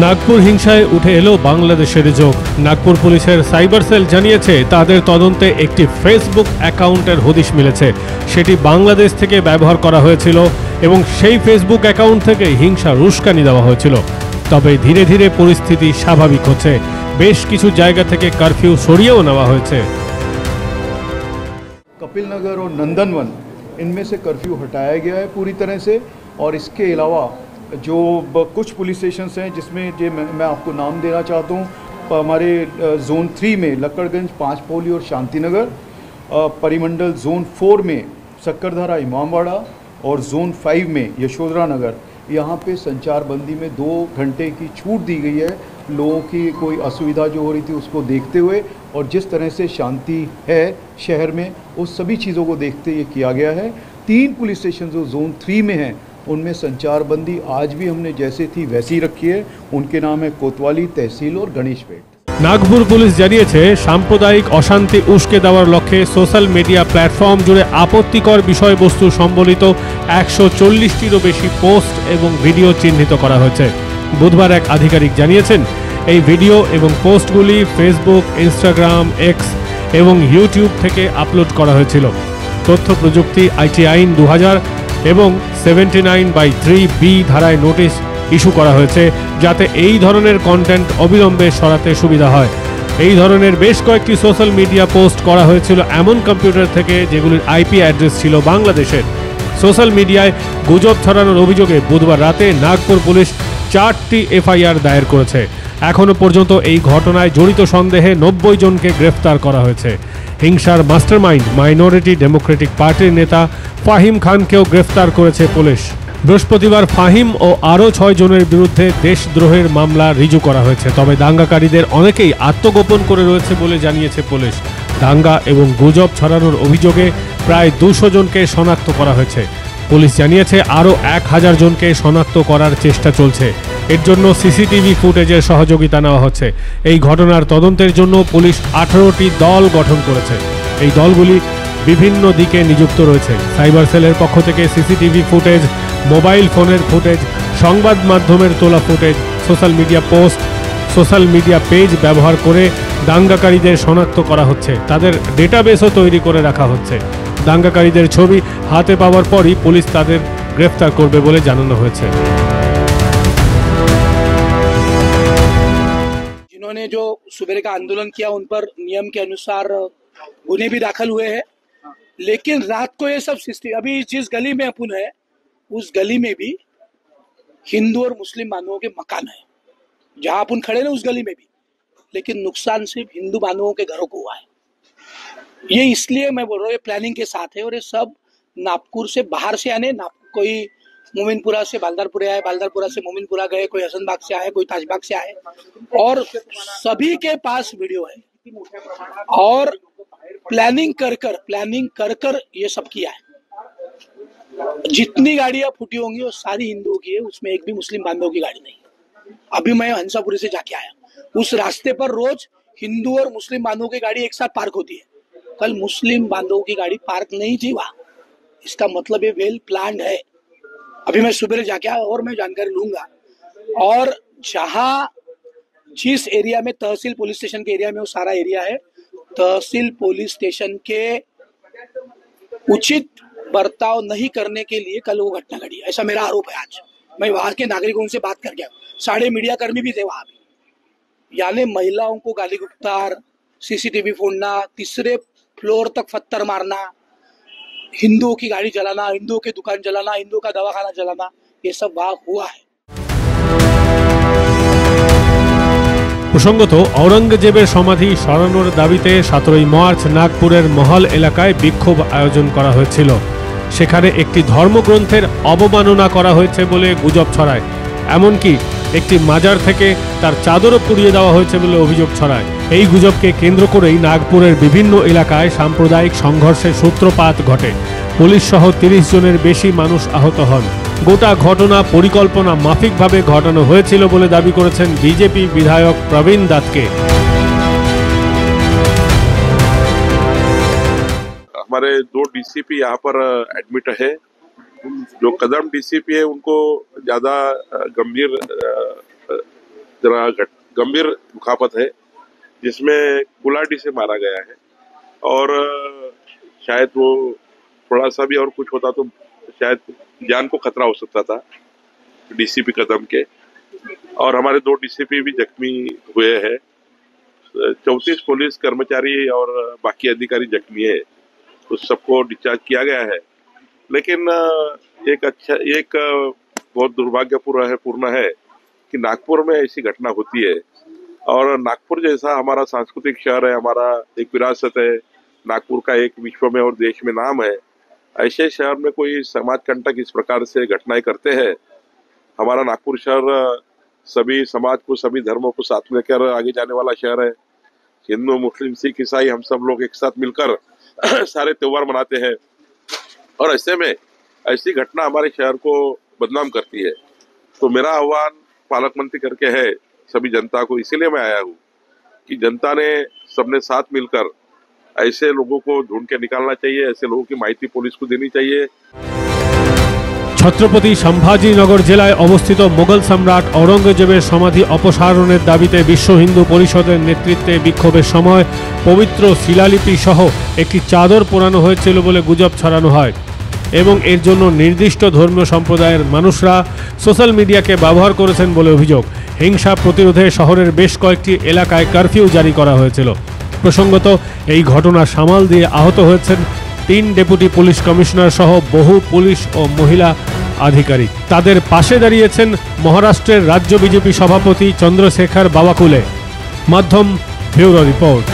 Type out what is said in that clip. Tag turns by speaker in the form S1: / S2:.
S1: নাগপুর হিংসায় উঠে এলো বাংলাদেশের যোগ। নাগপুর পুলিশের সাইবার সেল জানিয়েছে তাদের তদন্তে একটি ফেসবুক অ্যাকাউন্টের হদিশ মিলেছে। সেটি বাংলাদেশ থেকে ব্যবহার করা হয়েছিল এবং সেই ফেসবুক অ্যাকাউন্ট থেকে হিংসার উস্কানি দেওয়া হয়েছিল। তবে ধীরে ধীরে পরিস্থিতি স্বাভাবিক হচ্ছে। বেশ কিছু জায়গা থেকে কারফিউ সরিয়েও নেওয়া হয়েছে।
S2: कपिल नगर और नंदनवन इनमें से कर्फ्यू हटाया गया है पूरी तरह से। और इसके अलावा जो कुछ पुलिस स्टेशन हैं जिसमें जो मैं आपको नाम देना चाहता हूँ, हमारे जोन 3 में लक्कड़गंज, पांचपोली और शांतिनगर, परिमंडल जोन 4 में सक्करधरा, इमामबाड़ा और जोन 5 में यशोधरा नगर, यहाँ पे संचार बंदी में 2 घंटे की छूट दी गई है। लोगों की कोई असुविधा जो हो रही थी उसको देखते हुए और जिस तरह से शांति है शहर में उस सभी चीज़ों को देखते ये किया गया है। 3 पुलिस स्टेशन जो जोन 3 में हैं उनमें संचार बंदी आज भी हमने जैसे थी वैसी रखी है। उनके नाम है कोतवाली, तहसील और गणेशपेट।
S1: নাগপুর পুলিশ জানিয়েছে সাম্প্রদায়িক অশান্তি উস্কে দেওয়ার লক্ষ্যে সোশ্যাল মিডিয়া প্ল্যাটফর্ম জুড়ে আপত্তিকর বিষয়বস্তু সম্বলিত 140টিরও বেশি পোস্ট এবং ভিডিও চিহ্নিত করা হয়েছে। বুধবার এক আধিকারিক জানিয়েছেন এই ভিডিও এবং পোস্টগুলি ফেসবুক, ইনস্টাগ্রাম, এক্স এবং ইউটিউব থেকে আপলোড করা হয়েছিল। তথ্য প্রযুক্তি আইটি আইন 2000 এবং 79/3B ধারায় নোটিশ ইস্যু করা হয়েছে যাতে এই ধরনের কন্টেন্ট অবিলম্বে সরাতে সুবিধা হয়। এই ধরনের বেশ কয়েকটি সোশ্যাল মিডিয়া পোস্ট করা হয়েছিল এমন কম্পিউটার থেকে যেগুলির আইপি অ্যাড্রেস ছিল বাংলাদেশের। সোশ্যাল মিডিয়ায় গুজব ছড়ানোর অভিযোগে বুধবার রাতে নাগপুর পুলিশ 4টি এফআইআর দায়ের করেছে। এখনও পর্যন্ত এই ঘটনায় জড়িত সন্দেহে 90 জনকে গ্রেফতার করা হয়েছে। হিংসার মাস্টারমাইন্ড মাইনরিটি ডেমোক্রেটিক পার্টির নেতা ফাহিম খানকেও গ্রেফতার করেছে পুলিশ। বৃহস্পতিবার ফাহিম ও আরও 6 জনের বিরুদ্ধে দেশদ্রোহের মামলা রিজু করা হয়েছে। তবে দাঙ্গাকারীদের অনেকেই আত্মগোপন করে রয়েছে বলে জানিয়েছে পুলিশ। দাঙ্গা এবং গুজব ছড়ানোর অভিযোগে প্রায় 200 জনকে শনাক্ত করা হয়েছে। পুলিশ জানিয়েছে আরও 1000 জনকে শনাক্ত করার চেষ্টা চলছে। এর জন্য সিসিটিভি ফুটেজের সহযোগিতা নেওয়া হচ্ছে। এই ঘটনার তদন্তের জন্য পুলিশ 18টি দল গঠন করেছে। এই দলগুলি বিভিন্ন দিকে নিযুক্ত রয়েছে। সাইবার সেলের পক্ষ থেকে সিসিটিভি ফুটেজ, মোবাইল ফোনের ফুটেজ, সংবাদ মাধ্যমের তোলা footage, social media post, social media page ব্যবহার করে দাঙ্গাকারীদের শনাক্ত করা হচ্ছে। তাদের ডেটাবেসও তৈরি করে রাখা হচ্ছে। দাঙ্গাকারীদের ছবি হাতে পাওয়ার পরই পুলিশ তাদের গ্রেফতার করবে বলে জানানো হয়েছে।
S3: जिन्होंने जो सुबह का आंदोलन किया उन पर नियम के अनुसार गुने भी दाखिल हुए हैं, लेकिन रात को ये सब अभी जिस गली में अपन है उस गली में भी हिंदू और मुस्लिम बांधवों के मकान है। जहां अपन खड़े ना उस गली में भी, लेकिन नुकसान सिर्फ हिंदू बांधवों के घरों को हुआ है। ये इसलिए मैं बोल रहा हूँ ये प्लानिंग के साथ है और ये सब नागपुर से बाहर से आने, कोई मोमिनपुरा से बालदारपुरा आए, बालदारपुरा से मोमिनपुरा गए, कोई हसनबाग से आए, कोई ताजबाग से आए, और सभी के पास वीडियो है और प्लानिंग कर कर ये सब किया है। जितनी गाड़ियां फूटी होंगी वो सारी हिंदुओं की है, उसमें एक भी मुस्लिम बांधवों की गाड़ी नहीं। अभी मैं हंसापुरी से जाके आया, उस रास्ते पर रोज हिंदू और मुस्लिम बांधवों की गाड़ी एक साथ पार्क होती है। कल मुस्लिम बांधवों की गाड़ी पार्क नहीं थी वहां। इसका मतलब ये वेल प्लान्ड है। अभी मैं सुबह जाके आया और मैं जानकारी लूंगा। और जहां जिस एरिया में तहसील पुलिस स्टेशन के एरिया में वो सारा एरिया है, तहसील पुलिस स्टेशन के उचित बर्ताव नहीं करने के लिए कल वो घटना घटी, ऐसा मेरा आरोप है। आज मैं वहां के नागरिकों से बात करके आया, 6 मीडिया कर्मी भी थे वहां भी। यानी महिलाओं को गाली गुप्तार, सीसीटीवी फोड़ना, 3रे फ्लोर तक पत्थर मारना, हिंदुओं की गाड़ी जलाना, हिंदुओं की दुकान जलाना, हिंदुओं का दवाखाना जलाना, ये सब वहां हुआ है।
S1: প্রসঙ্গত ঔরঙ্গজেবের সমাধি সরানোর দাবিতে 17 মার্চ নাগপুরের মহল এলাকায় বিক্ষোভ আয়োজন করা হয়েছিল। সেখানে একটি ধর্মগ্রন্থের অবমাননা করা হয়েছে বলে গুজব ছড়ায়। এমনকি একটি মাজার থেকে তার চাদরও পুড়িয়ে দেওয়া হয়েছে বলে অভিযোগ ছড়ায়। এই গুজবকে কেন্দ্র করেই নাগপুরের বিভিন্ন এলাকায় সাম্প্রদায়িক সংঘর্ষের সূত্রপাত ঘটে। পুলিশ সহ 30 জনের বেশি মানুষ আহত হন। গোটা ঘটনা পরিকল্পনা মাফিকভাবে ঘটানো হয়েছিল বলে দাবি করেছেন বিজেপি বিধায়ক প্রবীণ দাতকে।
S4: हमारे 2 डीसीपी यहाँ पर एडमिट है। जो कदम डीसीपी है उनको ज्यादा गंभीर जरा गंभीर दुखापत है, जिसमें कुल्हाड़ी से मारा गया है और शायद वो थोड़ा सा भी और कुछ होता तो शायद जान को खतरा हो सकता था डीसीपी कदम के। और हमारे 2 डीसीपी भी जख्मी हुए हैं, 34 पुलिस कर्मचारी और बाकी अधिकारी जख्मी है, तो सबको डिस्चार्ज किया गया है। लेकिन एक बहुत दुर्भाग्यपूर्ण है कि नागपुर में ऐसी घटना होती है, और नागपुर जैसा हमारा सांस्कृतिक शहर है, हमारा एक विरासत है, नागपुर का एक विश्व में और देश में नाम है। ऐसे शहर में कोई समाज कंटक इस प्रकार से घटनाएं करते हैं। हमारा नागपुर शहर सभी समाज को, सभी धर्मों को साथ में लेकर आगे जाने वाला शहर है। हिंदू, मुस्लिम, सिख, ईसाई हम सब लोग एक साथ मिलकर सारे त्योहार मनाते हैं, और ऐसे में ऐसी घटना हमारे शहर को बदनाम करती है। तो मेरा आह्वान पालक मंत्री करके है सभी जनता को, इसीलिए मैं आया हूँ कि जनता ने सबने साथ मिलकर ऐसे लोगों को ढूंढ के निकालना चाहिए, ऐसे लोगों की माहिती पुलिस को देनी चाहिए।
S1: ছত্রপতি সম্ভাজিনগর জেলায় অবস্থিত মোগল সম্রাট ঔরঙ্গজেবের সমাধি অপসারণের দাবিতে বিশ্ব হিন্দু পরিষদের নেতৃত্বে বিক্ষোভের সময় পবিত্র শিলালিপি সহ একটি চাদর পোড়ানো হয়েছিল বলে গুজব ছড়ানো হয় এবং এর জন্য নির্দিষ্ট ধর্মীয় সম্প্রদায়ের মানুষরা সোশ্যাল মিডিয়াকে ব্যবহার করেছেন বলে অভিযোগ। হিংসা প্রতিরোধে শহরের বেশ কয়েকটি এলাকায় কারফিউ জারি করা হয়েছিল। প্রসঙ্গত এই ঘটনা সামাল দিয়ে আহত হয়েছেন 3 ডেপুটি পুলিশ কমিশনার সহ বহু পুলিশ ও মহিলা আধিকারিক। তাদের পাশে দাঁড়িয়েছেন মহারাষ্ট্রের রাজ্য বিজেপি সভাপতি চন্দ্রশেখর বাবাকুলে। মাধ্যম ব্যুরো রিপোর্ট।